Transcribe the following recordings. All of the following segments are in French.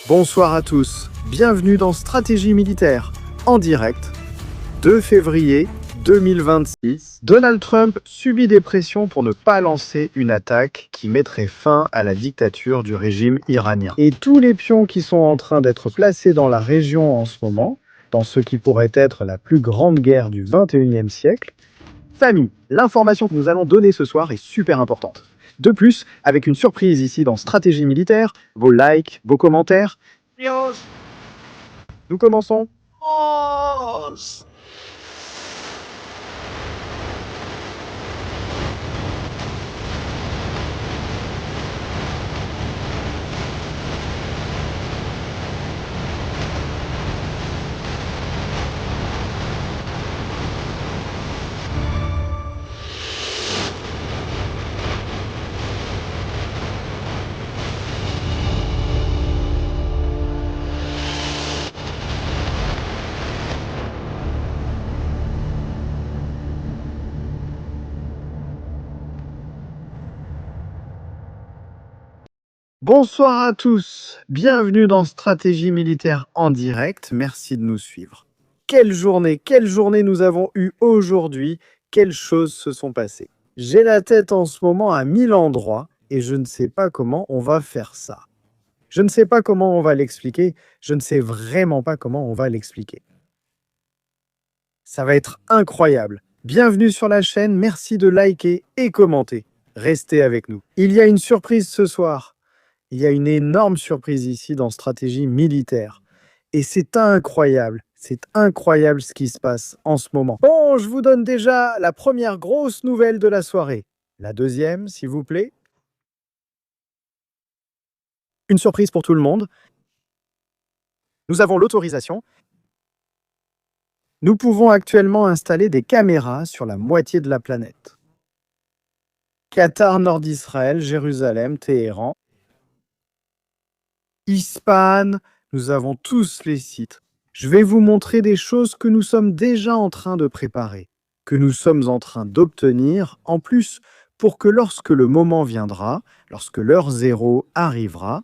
Bonsoir à tous, bienvenue dans Stratégie militaire, en direct, 2 février 2026. Donald Trump subit des pressions pour ne pas lancer une attaque qui mettrait fin à la dictature du régime iranien. Et tous les pions qui sont en train d'être placés dans la région en ce moment, dans ce qui pourrait être la plus grande guerre du 21e siècle, famille, l'information que nous allons donner ce soir est super importante. De plus, avec une surprise ici dans Stratégie militaire, vos likes, vos commentaires. Nous commençons. Bonsoir à tous, bienvenue dans Stratégie militaire en direct, merci de nous suivre. Quelle journée nous avons eue aujourd'hui, quelles choses se sont passées. J'ai la tête en ce moment à 1000 endroits et je ne sais pas comment on va faire ça. Je ne sais pas comment on va l'expliquer, je ne sais vraiment pas comment on va l'expliquer. Ça va être incroyable. Bienvenue sur la chaîne, merci de liker et commenter. Restez avec nous. Il y a une surprise ce soir. Il y a une énorme surprise ici dans Stratégie militaire. Et c'est incroyable ce qui se passe en ce moment. Bon, je vous donne déjà la première grosse nouvelle de la soirée. La deuxième, s'il vous plaît. Une surprise pour tout le monde. Nous avons l'autorisation. Nous pouvons actuellement installer des caméras sur la moitié de la planète. Qatar, Nord d'Israël, Jérusalem, Téhéran. Ispahan, nous avons tous les sites. Je vais vous montrer des choses que nous sommes déjà en train de préparer, que nous sommes en train d'obtenir, en plus, pour que lorsque le moment viendra, lorsque l'heure zéro arrivera,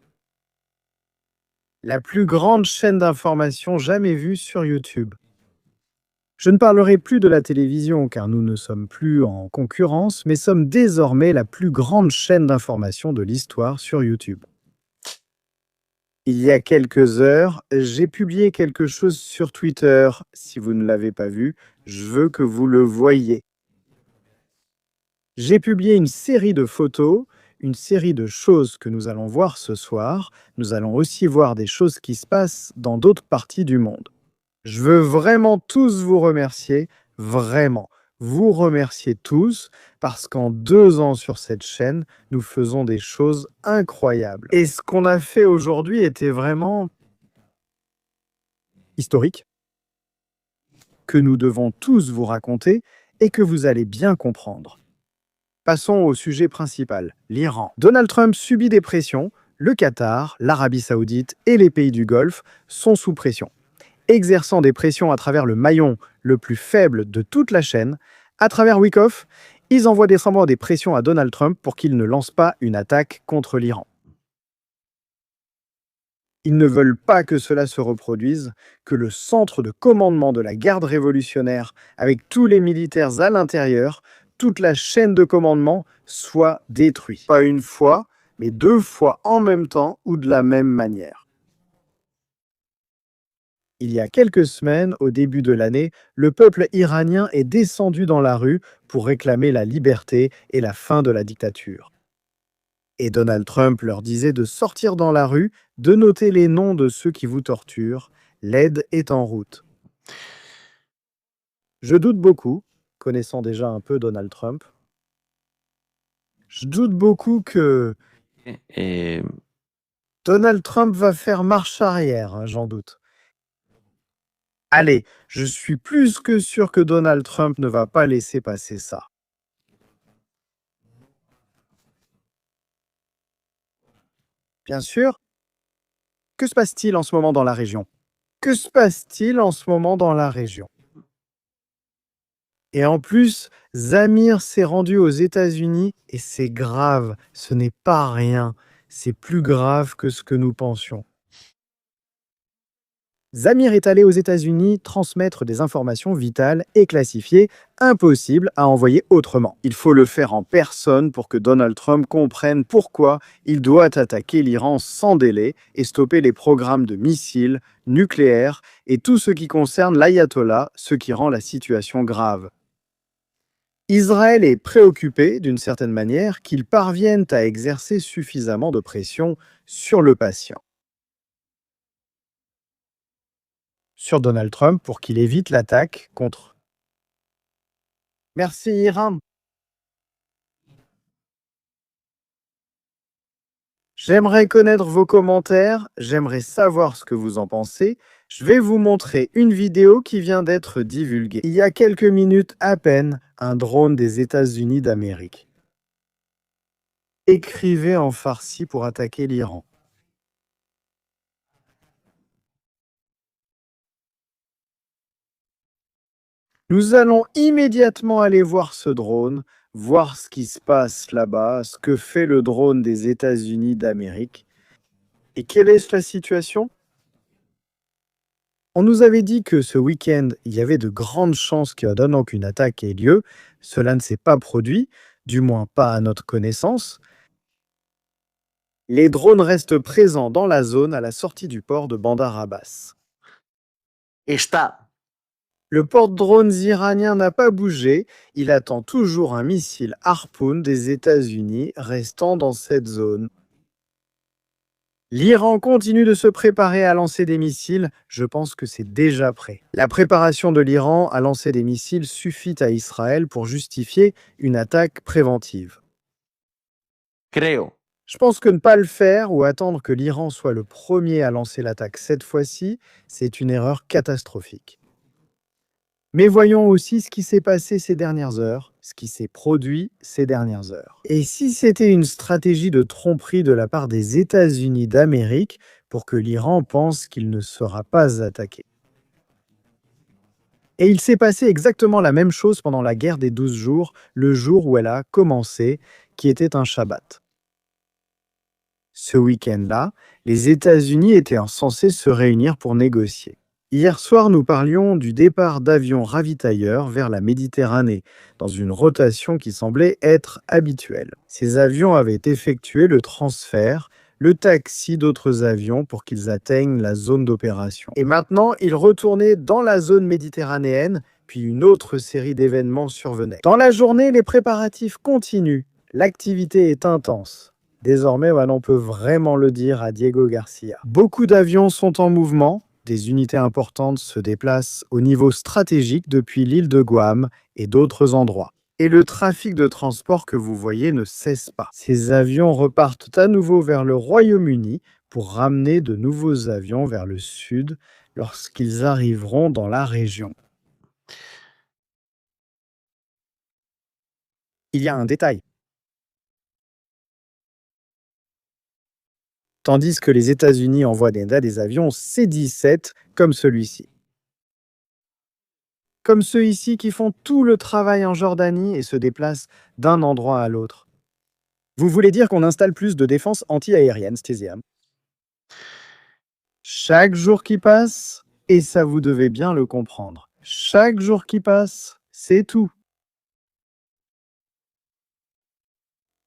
la plus grande chaîne d'information jamais vue sur YouTube. Je ne parlerai plus de la télévision car nous ne sommes plus en concurrence, mais sommes désormais la plus grande chaîne d'information de l'histoire sur YouTube. Il y a quelques heures, j'ai publié quelque chose sur Twitter. Si vous ne l'avez pas vu, je veux que vous le voyiez. J'ai publié une série de photos, une série de choses que nous allons voir ce soir. Nous allons aussi voir des choses qui se passent dans d'autres parties du monde. Je veux vraiment tous vous remercier, vraiment. Vous remercier tous, parce qu'en 2 ans sur cette chaîne, nous faisons des choses incroyables. Et ce qu'on a fait aujourd'hui était vraiment historique, que nous devons tous vous raconter et que vous allez bien comprendre. Passons au sujet principal, l'Iran. Donald Trump subit des pressions, le Qatar, l'Arabie Saoudite et les pays du Golfe sont sous pression. Exerçant des pressions à travers le maillon le plus faible de toute la chaîne, à travers Wyckoff, ils envoient des pressions à Donald Trump pour qu'il ne lance pas une attaque contre l'Iran. Ils ne veulent pas que cela se reproduise, que le centre de commandement de la garde révolutionnaire, avec tous les militaires à l'intérieur, toute la chaîne de commandement, soit détruit. Pas une fois, mais 2 fois en même temps ou de la même manière. Il y a quelques semaines, au début de l'année, le peuple iranien est descendu dans la rue pour réclamer la liberté et la fin de la dictature. Et Donald Trump leur disait de sortir dans la rue, de noter les noms de ceux qui vous torturent. L'aide est en route. Je doute beaucoup, connaissant déjà un peu Donald Trump, je doute beaucoup que Et Donald Trump va faire marche arrière, hein, j'en doute. Allez, je suis plus que sûr que Donald Trump ne va pas laisser passer ça. Bien sûr, que se passe-t-il en ce moment dans la région? Que se passe-t-il en ce moment dans la région? Et en plus, Zamir s'est rendu aux États-Unis et c'est grave, ce n'est pas rien. C'est plus grave que ce que nous pensions. Zamir est allé aux États-Unis transmettre des informations vitales et classifiées, impossibles à envoyer autrement. Il faut le faire en personne pour que Donald Trump comprenne pourquoi il doit attaquer l'Iran sans délai et stopper les programmes de missiles, nucléaires et tout ce qui concerne l'ayatollah, ce qui rend la situation grave. Israël est préoccupé, d'une certaine manière, qu'il parvienne à exercer suffisamment de pression sur le patient, sur Donald Trump, pour qu'il évite l'attaque contre. Merci Iran. J'aimerais connaître vos commentaires, j'aimerais savoir ce que vous en pensez. Je vais vous montrer une vidéo qui vient d'être divulguée. Il y a quelques minutes à peine, un drone des États-Unis d'Amérique. Écrivez en farsi pour attaquer l'Iran. Nous allons immédiatement aller voir ce drone, voir ce qui se passe là-bas, ce que fait le drone des États-Unis d'Amérique. Et quelle est la situation? On nous avait dit que ce week-end, il y avait de grandes chances qu'une attaque ait lieu. Cela ne s'est pas produit, du moins pas à notre connaissance. Les drones restent présents dans la zone à la sortie du port de Bandar Abbas. Le porte-drones iranien n'a pas bougé, il attend toujours un missile Harpoon des États-Unis restant dans cette zone. L'Iran continue de se préparer à lancer des missiles, je pense que c'est déjà prêt. La préparation de l'Iran à lancer des missiles suffit à Israël pour justifier une attaque préventive. Je pense que ne pas le faire ou attendre que l'Iran soit le premier à lancer l'attaque cette fois-ci, c'est une erreur catastrophique. Mais voyons aussi ce qui s'est passé ces dernières heures, ce qui s'est produit ces dernières heures. Et si c'était une stratégie de tromperie de la part des États-Unis d'Amérique pour que l'Iran pense qu'il ne sera pas attaqué? Et il s'est passé exactement la même chose pendant la guerre des 12 jours, le jour où elle a commencé, qui était un Shabbat. Ce week-end-là, les États-Unis étaient censés se réunir pour négocier. Hier soir, nous parlions du départ d'avions ravitailleurs vers la Méditerranée, dans une rotation qui semblait être habituelle. Ces avions avaient effectué le transfert, le taxi d'autres avions pour qu'ils atteignent la zone d'opération. Et maintenant, ils retournaient dans la zone méditerranéenne, puis une autre série d'événements survenait. Dans la journée, les préparatifs continuent. L'activité est intense. Désormais, on peut vraiment le dire à Diego Garcia. Beaucoup d'avions sont en mouvement. Des unités importantes se déplacent au niveau stratégique depuis l'île de Guam et d'autres endroits. Et le trafic de transport que vous voyez ne cesse pas. Ces avions repartent à nouveau vers le Royaume-Uni pour ramener de nouveaux avions vers le sud lorsqu'ils arriveront dans la région. Il y a un détail. Tandis que les États-Unis envoient des avions C-17 comme celui-ci. Comme ceux ici qui font tout le travail en Jordanie et se déplacent d'un endroit à l'autre. Vous voulez dire qu'on installe plus de défense anti-aérienne, Stésiam? Chaque jour qui passe, et ça vous devez bien le comprendre, chaque jour qui passe, c'est tout.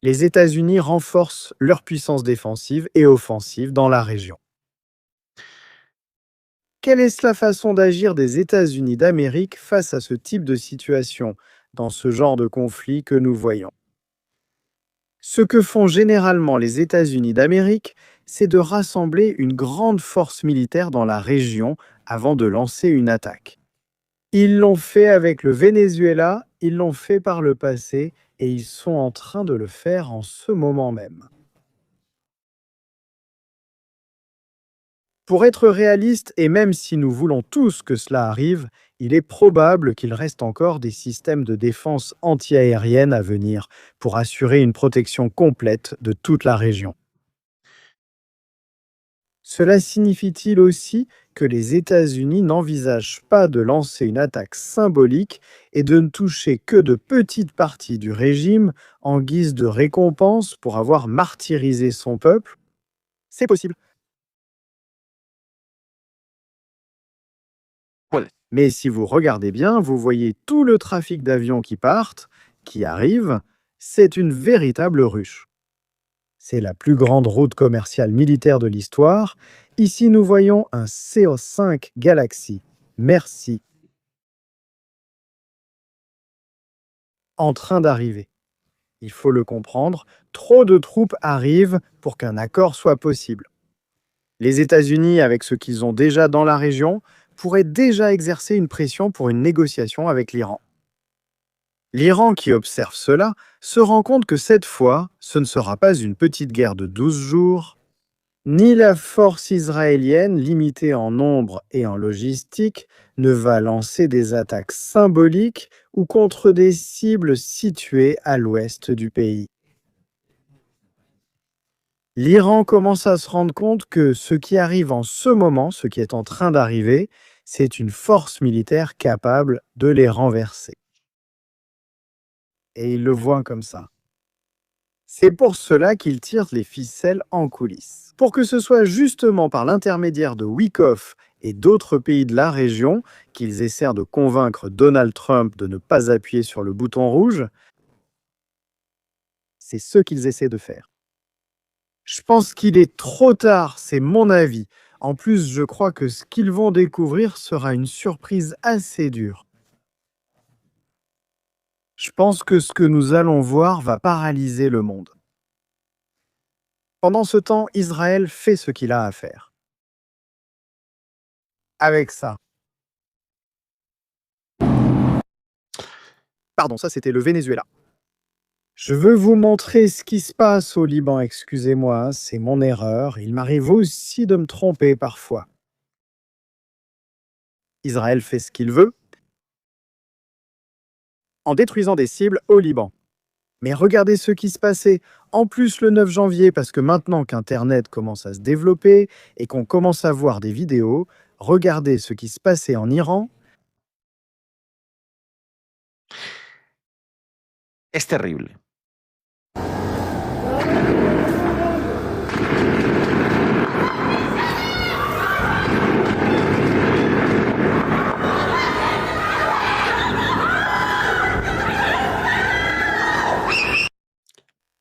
Les États-Unis renforcent leur puissance défensive et offensive dans la région. Quelle est la façon d'agir des États-Unis d'Amérique face à ce type de situation, dans ce genre de conflit que nous voyons? Ce que font généralement les États-Unis d'Amérique, c'est de rassembler une grande force militaire dans la région avant de lancer une attaque. Ils l'ont fait avec le Venezuela, ils l'ont fait par le passé et ils sont en train de le faire en ce moment même. Pour être réaliste, et même si nous voulons tous que cela arrive, il est probable qu'il reste encore des systèmes de défense antiaérienne à venir pour assurer une protection complète de toute la région. Cela signifie-t-il aussi que les États-Unis n'envisagent pas de lancer une attaque symbolique et de ne toucher que de petites parties du régime en guise de récompense pour avoir martyrisé son peuple? C'est possible. Mais si vous regardez bien, vous voyez tout le trafic d'avions qui partent, qui arrivent. C'est une véritable ruche. C'est la plus grande route commerciale militaire de l'histoire. Ici, nous voyons un CO5 Galaxy. Merci. En train d'arriver. Il faut le comprendre, trop de troupes arrivent pour qu'un accord soit possible. Les États-Unis, avec ce qu'ils ont déjà dans la région, pourraient déjà exercer une pression pour une négociation avec l'Iran. L'Iran, qui observe cela, se rend compte que cette fois, ce ne sera pas une petite guerre de 12 jours, ni la force israélienne, limitée en nombre et en logistique, ne va lancer des attaques symboliques ou contre des cibles situées à l'ouest du pays. L'Iran commence à se rendre compte que ce qui arrive en ce moment, ce qui est en train d'arriver, c'est une force militaire capable de les renverser. Et il le voit comme ça. C'est pour cela qu'il tire les ficelles en coulisses. Pour que ce soit justement par l'intermédiaire de Wikoff et d'autres pays de la région qu'ils essaient de convaincre Donald Trump de ne pas appuyer sur le bouton rouge, c'est ce qu'ils essaient de faire. Je pense qu'il est trop tard, c'est mon avis. En plus, je crois que ce qu'ils vont découvrir sera une surprise assez dure. Je pense que ce que nous allons voir va paralyser le monde. Pendant ce temps, Israël fait ce qu'il a à faire. Avec ça. Pardon, ça c'était le Venezuela. Je veux vous montrer ce qui se passe au Liban, excusez-moi, c'est mon erreur. Il m'arrive aussi de me tromper parfois. Israël fait ce qu'il veut en détruisant des cibles au Liban. Mais regardez ce qui se passait, en plus le 9 janvier, parce que maintenant qu'Internet commence à se développer et qu'on commence à voir des vidéos, regardez ce qui se passait en Iran. Es terrible.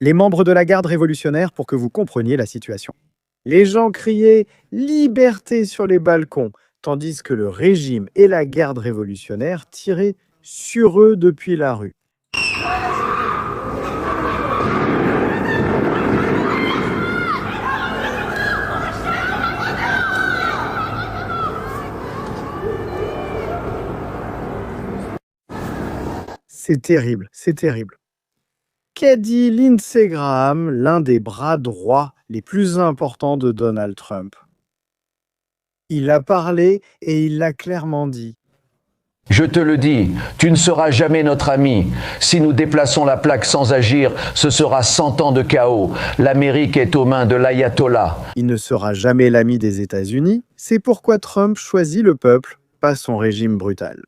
Les membres de la garde révolutionnaire pour que vous compreniez la situation. Les gens criaient « Liberté » sur les balcons, tandis que le régime et la garde révolutionnaire tiraient sur eux depuis la rue. C'est terrible, c'est terrible. Qu'a dit Lindsey Graham, l'un des bras droits les plus importants de Donald Trump? Il a parlé et il l'a clairement dit. Je te le dis, tu ne seras jamais notre ami. Si nous déplaçons la plaque sans agir, ce sera 100 ans de chaos. L'Amérique est aux mains de l'ayatollah. Il ne sera jamais l'ami des États-Unis. C'est pourquoi Trump choisit le peuple, pas son régime brutal.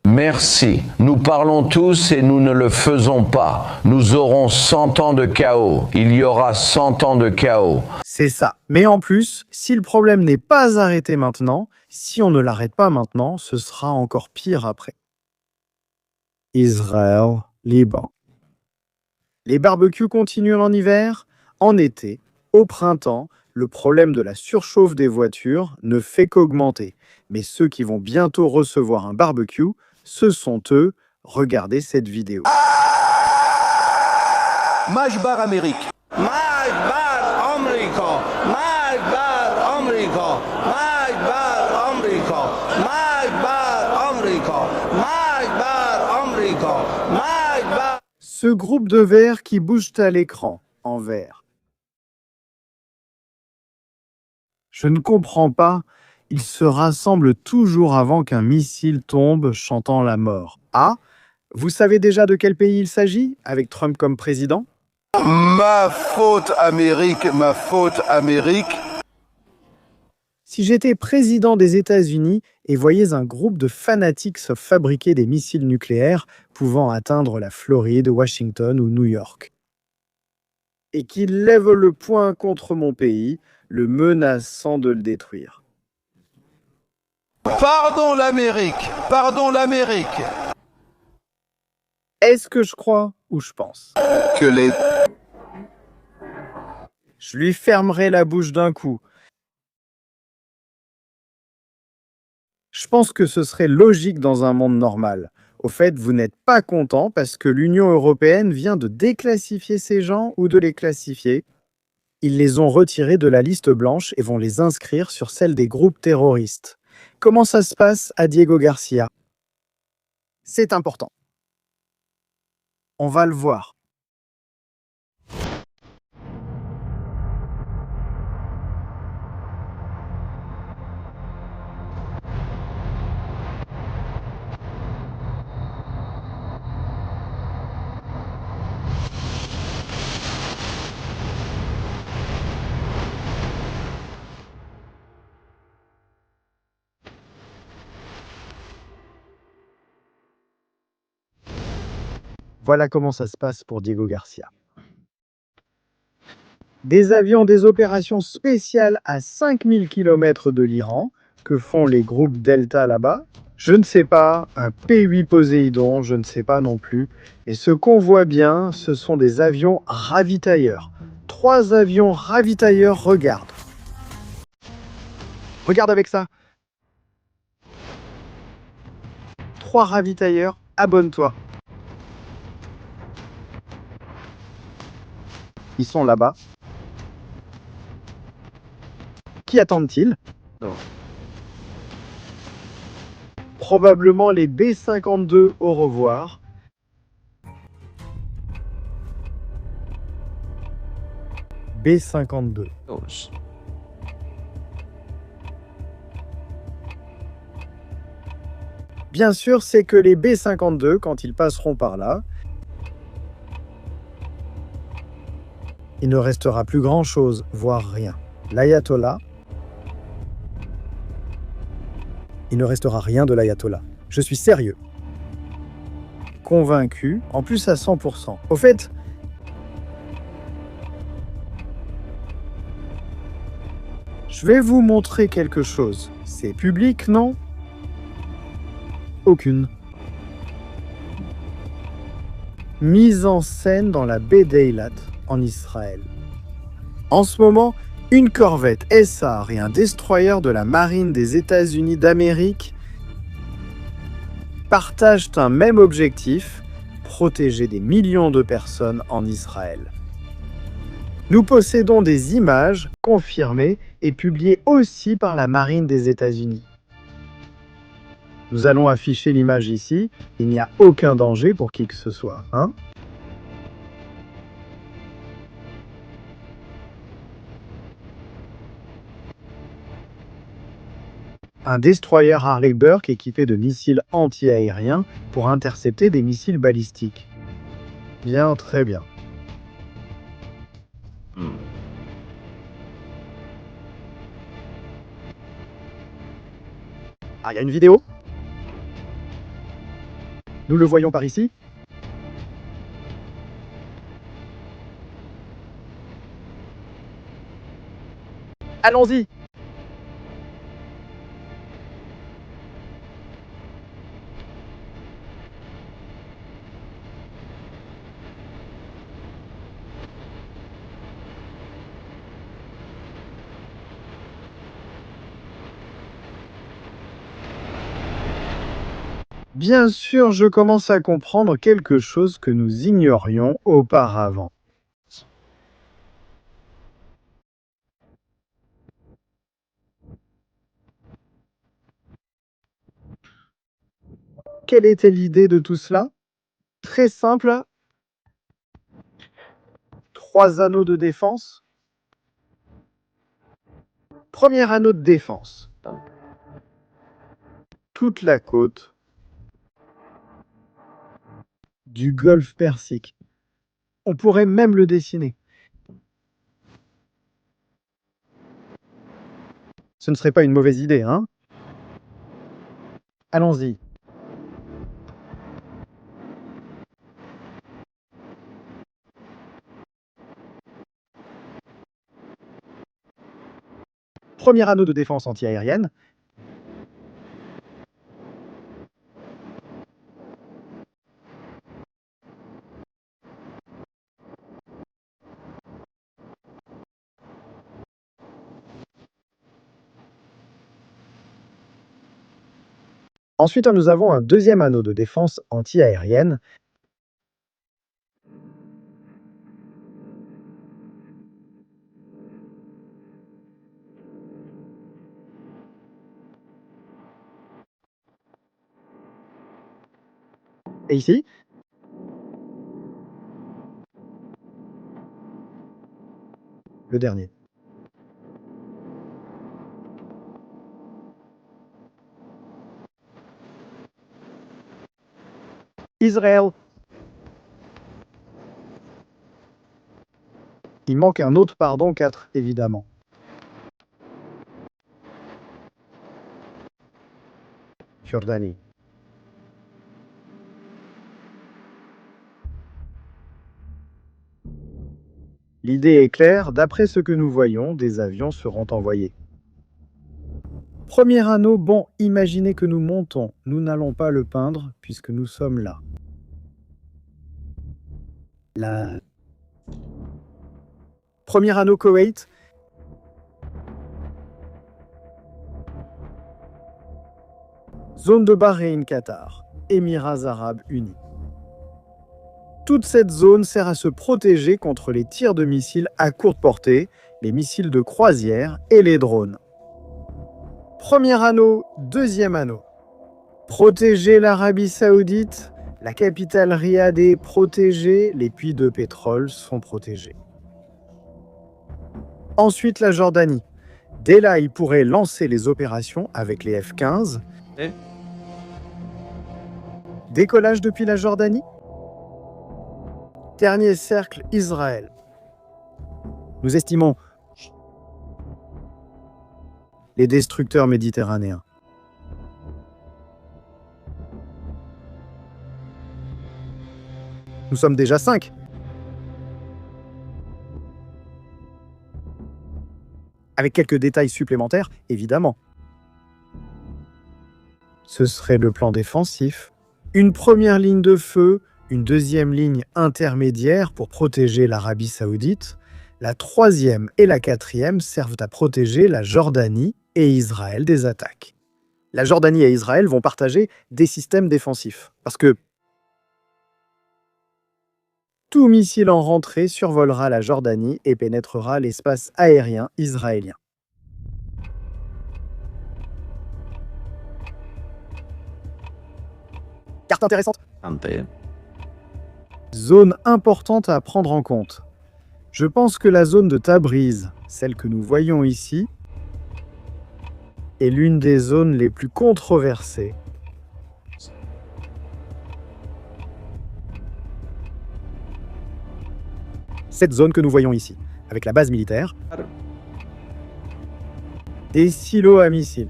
Merci. Nous parlons tous et nous ne le faisons pas. Nous aurons 100 ans de chaos. Il y aura 100 ans de chaos. C'est ça. Mais en plus, si le problème n'est pas arrêté maintenant, si on ne l'arrête pas maintenant, ce sera encore pire après. Israël, Liban. Les barbecues continuent en hiver. En été, au printemps, le problème de la surchauffe des voitures ne fait qu'augmenter. Mais ceux qui vont bientôt recevoir un barbecue, ce sont eux. Regardez cette vidéo. Majbar Amérique. Majbar América. Majbar América. Majbar América. Majbar América. Majbar América. Majbar. Ce groupe de verts qui bougent à l'écran, en vert. Je ne comprends pas. Ils se rassemblent toujours avant qu'un missile tombe, chantant la mort. Ah, vous savez déjà de quel pays il s'agit, avec Trump comme président? Ma faute Amérique, ma faute Amérique. Si j'étais président des États-Unis et voyais un groupe de fanatiques se fabriquer des missiles nucléaires pouvant atteindre la Floride, Washington ou New York, et qu'ils lèvent le poing contre mon pays, le menaçant de le détruire. Pardon l'Amérique. Pardon l'Amérique. Est-ce que je crois ou je pense? Que les... Je lui fermerai la bouche d'un coup. Je pense que ce serait logique dans un monde normal. Au fait, vous n'êtes pas content parce que l'Union européenne vient de déclassifier ces gens ou de les classifier. Ils les ont retirés de la liste blanche et vont les inscrire sur celle des groupes terroristes. Comment ça se passe à Diego Garcia? C'est important. On va le voir. Voilà comment ça se passe pour Diego Garcia. Des avions des opérations spéciales à 5000 km de l'Iran, que font les groupes Delta là-bas. Je ne sais pas, un P-8 Poséidon, je ne sais pas non plus. Et ce qu'on voit bien, ce sont des avions ravitailleurs. 3 avions ravitailleurs, regarde. Regarde avec ça. 3 ravitailleurs, abonne-toi. Ils sont là-bas. Qui attendent-ils? Probablement les B-52 au revoir. B-52. Bien sûr, c'est que les B-52, quand ils passeront par là, il ne restera plus grand-chose, voire rien. L'ayatollah, il ne restera rien de l'ayatollah. Je suis sérieux. Convaincu, en plus à 100%. Au fait, je vais vous montrer quelque chose. C'est public, non? Aucune. Mise en scène dans la baie d'Eilat, en Israël. En ce moment, une corvette SR et un destroyer de la marine des États-Unis d'Amérique partagent un même objectif, protéger des millions de personnes en Israël. Nous possédons des images confirmées et publiées aussi par la marine des États-Unis. Nous allons afficher l'image ici. Il n'y a aucun danger pour qui que ce soit, hein? Un destroyer Harley Burke équipé de missiles anti-aériens pour intercepter des missiles balistiques. Bien, très bien. Ah, il y a une vidéo? Nous le voyons par ici? Allons-y! Bien sûr, je commence à comprendre quelque chose que nous ignorions auparavant. Quelle était l'idée de tout cela? Très simple. 3 anneaux de défense. Premier anneau de défense. Toute la côte du golfe Persique. On pourrait même le dessiner. Ce ne serait pas une mauvaise idée, hein? Allons-y. Premier anneau de défense antiaérienne. Ensuite, nous avons un deuxième anneau de défense anti-aérienne. Et ici, le dernier. Israël. Il manque un autre, pardon, 4, évidemment. Jordanie. L'idée est claire, d'après ce que nous voyons, des avions seront envoyés. Premier anneau, bon, imaginez que nous montons. Nous n'allons pas le peindre puisque nous sommes là. Là. Premier anneau Koweït. Zone de Bahreïn, Qatar. Émirats arabes unis. Toute cette zone sert à se protéger contre les tirs de missiles à courte portée, les missiles de croisière et les drones. Premier anneau, deuxième anneau. Protéger l'Arabie Saoudite, la capitale Riyad est protégée, les puits de pétrole sont protégés. Ensuite, la Jordanie. Dès là, il pourrait lancer les opérations avec les F-15. Décollage depuis la Jordanie. Dernier cercle, Israël. Nous estimons les destructeurs méditerranéens. Nous sommes déjà 5. Avec quelques détails supplémentaires, évidemment. Ce serait le plan défensif. Une première ligne de feu, une deuxième ligne intermédiaire pour protéger l'Arabie Saoudite. La troisième et la quatrième servent à protéger la Jordanie et Israël des attaques. La Jordanie et Israël vont partager des systèmes défensifs. Parce que tout missile en rentrée survolera la Jordanie et pénétrera l'espace aérien israélien. Carte intéressante. Zone importante à prendre en compte. Je pense que la zone de Tabriz, celle que nous voyons ici, est l'une des zones les plus controversées. Cette zone que nous voyons ici, avec la base militaire, des silos à missiles.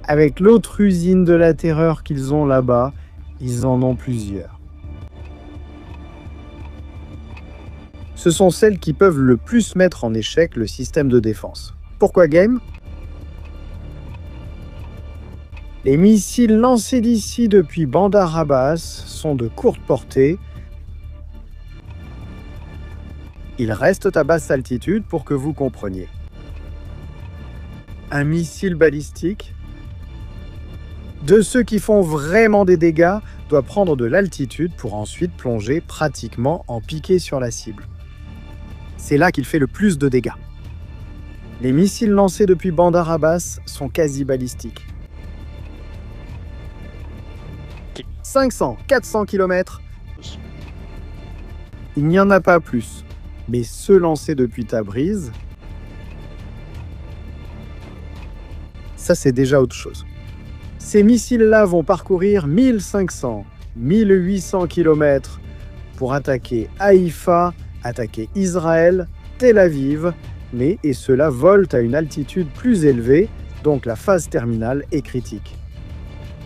Avec l'autre usine de la terreur qu'ils ont là-bas, ils en ont plusieurs. Ce sont celles qui peuvent le plus mettre en échec le système de défense. Pourquoi game? Les missiles lancés d'ici depuis Bandar Abbas sont de courte portée. Ils restent à basse altitude pour que vous compreniez. Un missile balistique, de ceux qui font vraiment des dégâts, doit prendre de l'altitude pour ensuite plonger pratiquement en piqué sur la cible. C'est là qu'il fait le plus de dégâts. Les missiles lancés depuis Bandar Abbas sont quasi balistiques. 500, 400 km, il n'y en a pas plus. Mais ceux lancés depuis Tabriz, ça c'est déjà autre chose. Ces missiles-là vont parcourir 1500, 1800 km pour attaquer Haïfa, attaquer Israël, Tel Aviv, et ceux-là volent à une altitude plus élevée, donc la phase terminale est critique.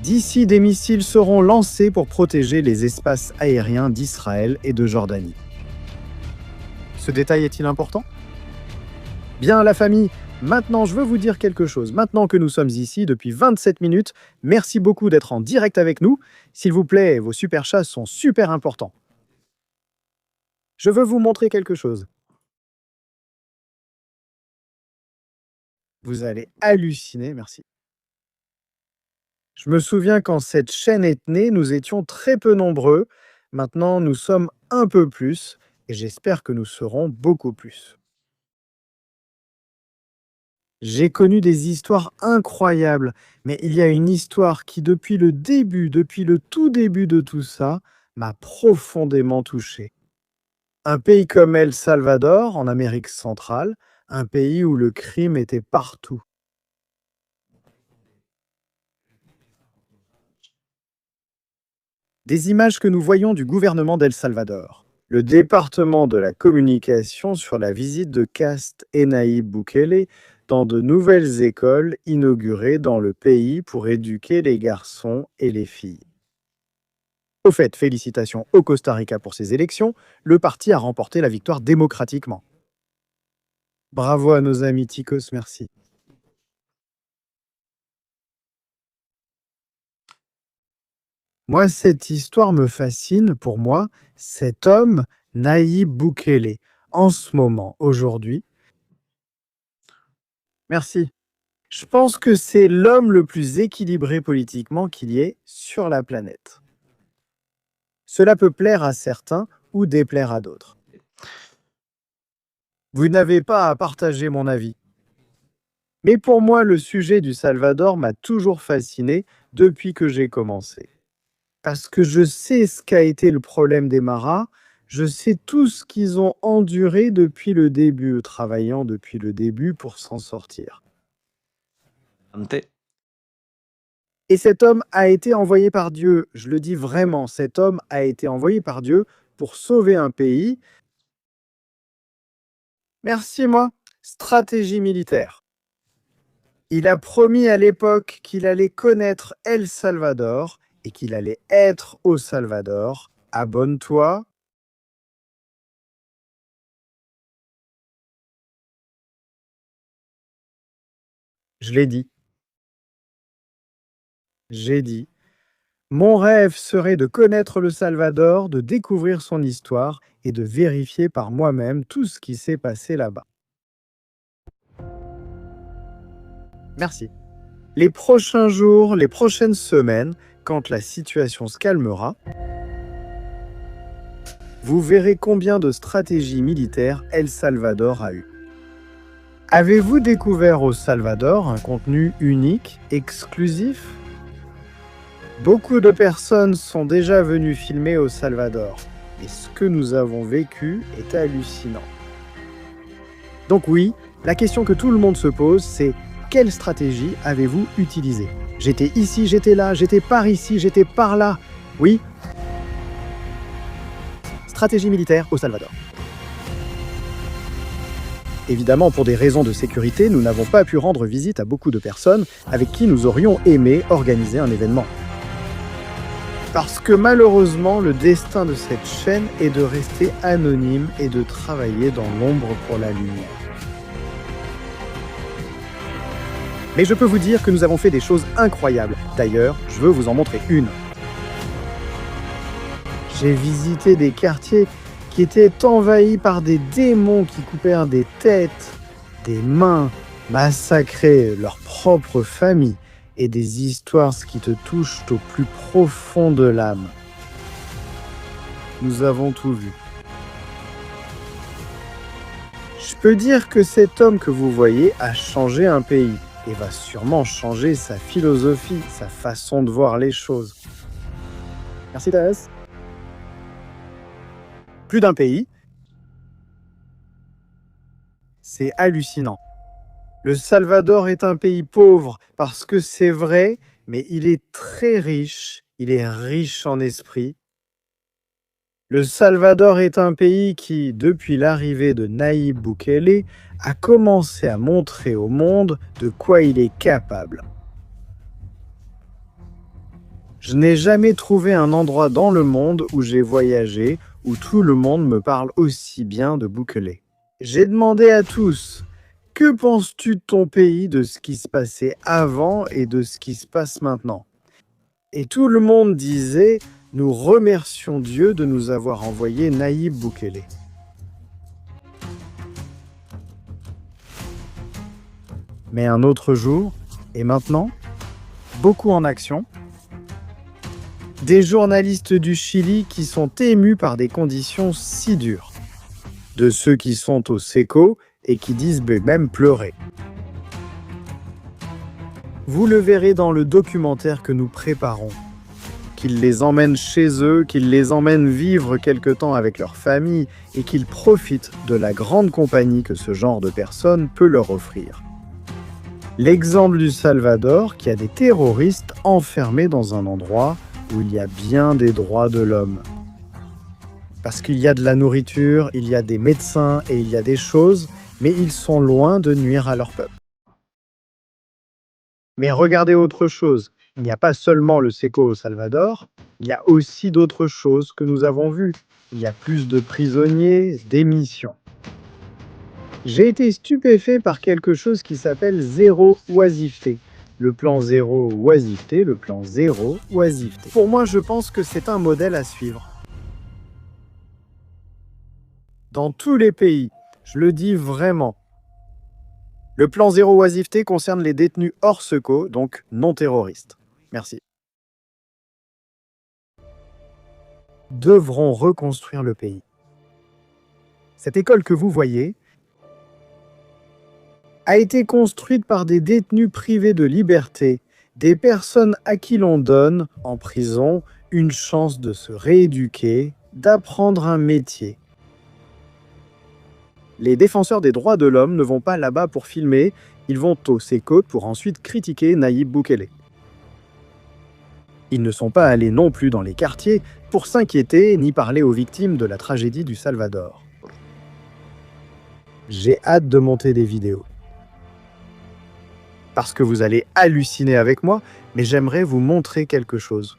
D'ici, des missiles seront lancés pour protéger les espaces aériens d'Israël et de Jordanie. Ce détail est-il important? Bien, la famille, maintenant je veux vous dire quelque chose. Maintenant que nous sommes ici depuis 27 minutes, merci beaucoup d'être en direct avec nous. S'il vous plaît, vos super chats sont super importants. Je veux vous montrer quelque chose. Vous allez halluciner, merci. Je me souviens quand cette chaîne est née, nous étions très peu nombreux. Maintenant, nous sommes un peu plus et j'espère que nous serons beaucoup plus. J'ai connu des histoires incroyables, mais il y a une histoire qui, depuis le début, depuis le tout début de tout ça, m'a profondément touché. Un pays comme El Salvador, en Amérique centrale, un pays où le crime était partout. Des images que nous voyons du gouvernement d'El Salvador. Le département de la communication sur la visite de Cast et Nayib Bukele dans de nouvelles écoles inaugurées dans le pays pour éduquer les garçons et les filles. Au fait, félicitations au Costa Rica pour ces élections, le parti a remporté la victoire démocratiquement. Bravo à nos amis Ticos, merci. Moi, cette histoire me fascine. Pour moi, cet homme, Nayib Bukele, en ce moment, aujourd'hui. Merci. Je pense que c'est l'homme le plus équilibré politiquement qu'il y ait sur la planète. Cela peut plaire à certains ou déplaire à d'autres. Vous n'avez pas à partager mon avis. Mais pour moi, le sujet du Salvador m'a toujours fasciné depuis que j'ai commencé. Parce que je sais ce qu'a été le problème des Maras, je sais tout ce qu'ils ont enduré depuis le début, travaillant depuis le début pour s'en sortir. Et cet homme a été envoyé par Dieu, je le dis vraiment, cet homme a été envoyé par Dieu pour sauver un pays. Merci moi, stratégie militaire. Il a promis à l'époque qu'il allait connaître El Salvador et qu'il allait être au Salvador. Abonne-toi. Je l'ai dit. J'ai dit. Mon rêve serait de connaître le Salvador, de découvrir son histoire et de vérifier par moi-même tout ce qui s'est passé là-bas. Merci. Les prochains jours, les prochaines semaines, quand la situation se calmera, vous verrez combien de stratégies militaires El Salvador a eu. Avez-vous découvert au Salvador un contenu unique, exclusif ? Beaucoup de personnes sont déjà venues filmer au Salvador, et ce que nous avons vécu est hallucinant. Donc oui, la question que tout le monde se pose, c'est quelle stratégie avez-vous utilisée ? J'étais ici, j'étais là, j'étais par ici, j'étais par là. Oui. Stratégie militaire au Salvador. Évidemment, pour des raisons de sécurité, nous n'avons pas pu rendre visite à beaucoup de personnes avec qui nous aurions aimé organiser un événement. Parce que malheureusement, le destin de cette chaîne est de rester anonyme et de travailler dans l'ombre pour la lumière. Mais je peux vous dire que nous avons fait des choses incroyables. D'ailleurs, je veux vous en montrer une. J'ai visité des quartiers qui étaient envahis par des démons qui coupèrent des têtes, des mains, massacraient leur propre famille et des histoires qui te touchent au plus profond de l'âme. Nous avons tout vu. Je peux dire que cet homme que vous voyez a changé un pays et va sûrement changer sa philosophie, sa façon de voir les choses. Merci Thérèse. Plus d'un pays. C'est hallucinant. Le Salvador est un pays pauvre parce que c'est vrai, mais il est très riche. Il est riche en esprit. Le Salvador est un pays qui, depuis l'arrivée de Nayib Bukele, a commencé à montrer au monde de quoi il est capable. Je n'ai jamais trouvé un endroit dans le monde où j'ai voyagé où tout le monde me parle aussi bien de Bukele. J'ai demandé à tous, que penses-tu de ton pays, de ce qui se passait avant et de ce qui se passe maintenant ? Et tout le monde disait, nous remercions Dieu de nous avoir envoyé Nayib Bukele. Mais un autre jour, et maintenant ? beaucoup en action. Des journalistes du Chili qui sont émus par des conditions si dures. De ceux qui sont au séco et qui disent même pleurer. Vous le verrez dans le documentaire que nous préparons. Qu'ils les emmènent chez eux, qu'ils les emmènent vivre quelque temps avec leur famille et qu'ils profitent de la grande compagnie que ce genre de personnes peut leur offrir. L'exemple du Salvador qui a des terroristes enfermés dans un endroit où il y a bien des droits de l'homme. Parce qu'il y a de la nourriture, il y a des médecins et il y a des choses, mais ils sont loin de nuire à leur peuple. Mais regardez autre chose, il n'y a pas seulement le séco au Salvador, il y a aussi d'autres choses que nous avons vues. Il y a plus de prisonniers, des missions. J'ai été stupéfait par quelque chose qui s'appelle zéro oisiveté. Le plan zéro oisiveté, le plan zéro oisiveté. Pour moi, je pense que c'est un modèle à suivre. Dans tous les pays, je le dis vraiment. Le plan zéro oisiveté concerne les détenus hors SECO, donc non terroristes. Merci. Devront reconstruire le pays. Cette école que vous voyez a été construite par des détenus privés de liberté, des personnes à qui l'on donne, en prison, une chance de se rééduquer, d'apprendre un métier. Les défenseurs des droits de l'homme ne vont pas là-bas pour filmer, ils vont au séco pour ensuite critiquer Nayib Bukele. Ils ne sont pas allés non plus dans les quartiers pour s'inquiéter ni parler aux victimes de la tragédie du Salvador. J'ai hâte de monter des vidéos. Parce que vous allez halluciner avec moi, mais j'aimerais vous montrer quelque chose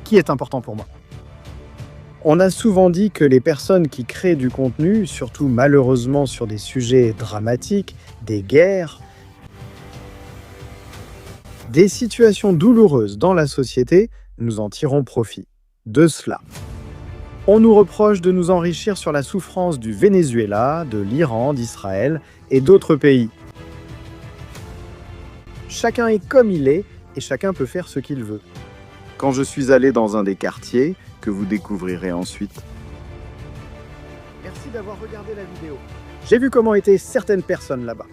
qui est important pour moi. On a souvent dit que les personnes qui créent du contenu, surtout malheureusement sur des sujets dramatiques, des guerres, des situations douloureuses dans la société, nous en tirons profit. De cela. On nous reproche de nous enrichir sur la souffrance du Venezuela, de l'Iran, d'Israël et d'autres pays. Chacun est comme il est et chacun peut faire ce qu'il veut. Quand je suis allé dans un des quartiers, que vous découvrirez ensuite. Merci d'avoir regardé la vidéo. J'ai vu comment étaient certaines personnes là-bas.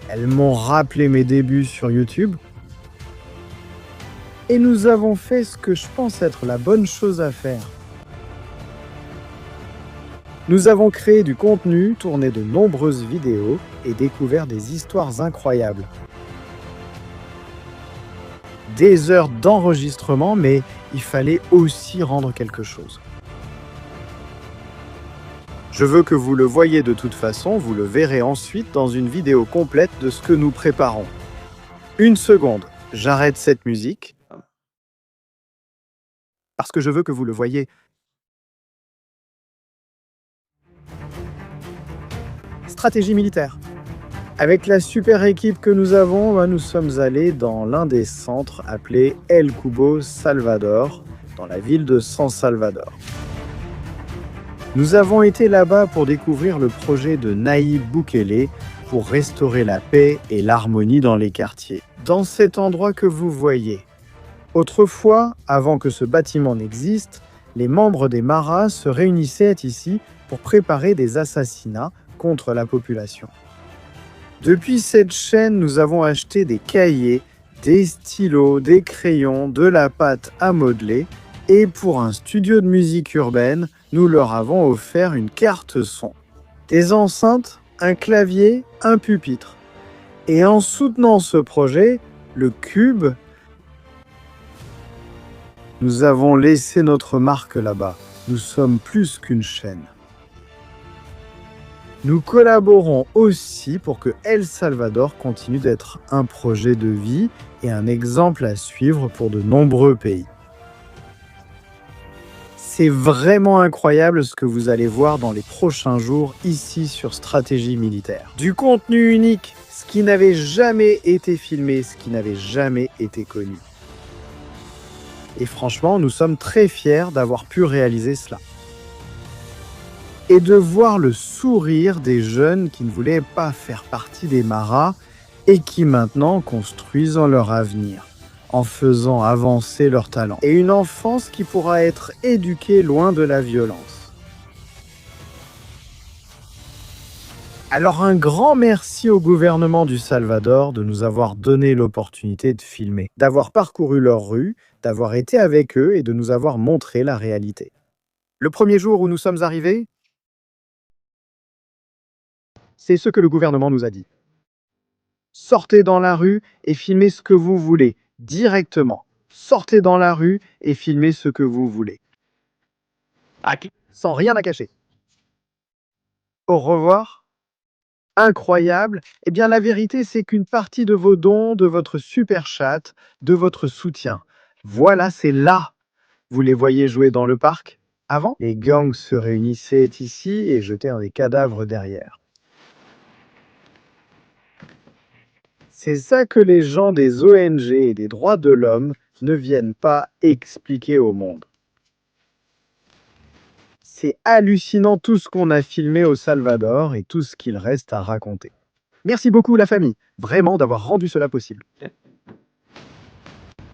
Elles m'ont rappelé mes débuts sur YouTube. Et nous avons fait ce que je pense être la bonne chose à faire. Nous avons créé du contenu, tourné de nombreuses vidéos et découvert des histoires incroyables. Des heures d'enregistrement, mais il fallait aussi rendre quelque chose. Je veux que vous le voyiez de toute façon, vous le verrez ensuite dans une vidéo complète de ce que nous préparons. Une seconde, j'arrête cette musique, parce que je veux que vous le voyiez. Stratégie militaire. Avec la super équipe que nous avons, nous sommes allés dans l'un des centres appelé El Cubo Salvador, dans la ville de San Salvador. Nous avons été là-bas pour découvrir le projet de Nayib Bukele pour restaurer la paix et l'harmonie dans les quartiers. Dans cet endroit que vous voyez. Autrefois, avant que ce bâtiment n'existe, les membres des Maras se réunissaient ici pour préparer des assassinats contre la population. Depuis cette chaîne, nous avons acheté des cahiers, des stylos, des crayons, de la pâte à modeler et pour un studio de musique urbaine, nous leur avons offert une carte son, des enceintes, un clavier, un pupitre. Et en soutenant ce projet, le Cube, nous avons laissé notre marque là-bas. Nous sommes plus qu'une chaîne. Nous collaborons aussi pour que El Salvador continue d'être un projet de vie et un exemple à suivre pour de nombreux pays. C'est vraiment incroyable ce que vous allez voir dans les prochains jours ici sur Stratégie Militaire. Du contenu unique, ce qui n'avait jamais été filmé, ce qui n'avait jamais été connu. Et franchement, nous sommes très fiers d'avoir pu réaliser cela. et de voir le sourire des jeunes qui ne voulaient pas faire partie des maras et qui maintenant construisent leur avenir en faisant avancer leurs talents. Et une enfance qui pourra être éduquée loin de la violence. Alors un grand merci au gouvernement du Salvador de nous avoir donné l'opportunité de filmer, d'avoir parcouru leurs rues, d'avoir été avec eux et de nous avoir montré la réalité. Le premier jour où nous sommes arrivés, c'est ce que le gouvernement nous a dit. Sortez dans la rue et filmez ce que vous voulez, directement. Sortez dans la rue et filmez ce que vous voulez. Sans rien à cacher. Au revoir. Incroyable. Eh bien, la vérité, c'est qu'une partie de vos dons, de votre super chat, de votre soutien, voilà, c'est là. Vous les voyez jouer dans le parc avant? Les gangs se réunissaient ici et jetaient des cadavres derrière. C'est ça que les gens des ONG et des droits de l'homme ne viennent pas expliquer au monde. C'est hallucinant tout ce qu'on a filmé au Salvador et tout ce qu'il reste à raconter. Merci beaucoup la famille, vraiment d'avoir rendu cela possible.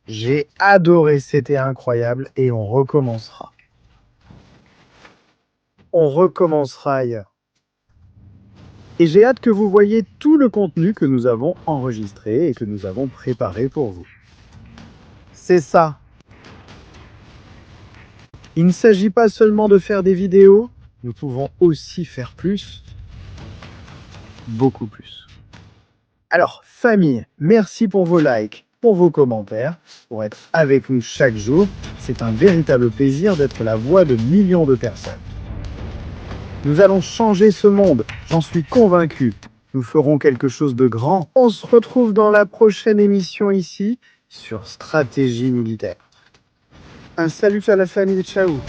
J'ai adoré, c'était incroyable et on recommencera. On recommencera ailleurs. Et j'ai hâte que vous voyiez tout le contenu que nous avons enregistré et que nous avons préparé pour vous. C'est ça. Il ne s'agit pas seulement de faire des vidéos, nous pouvons aussi faire plus, beaucoup plus. Alors, famille, merci pour vos likes, pour vos commentaires, pour être avec nous chaque jour. C'est un véritable plaisir d'être la voix de millions de personnes. Nous allons changer ce monde, j'en suis convaincu. Nous ferons quelque chose de grand. On se retrouve dans la prochaine émission ici, sur Stratégie Militaire. Un salut à la famille, ciao!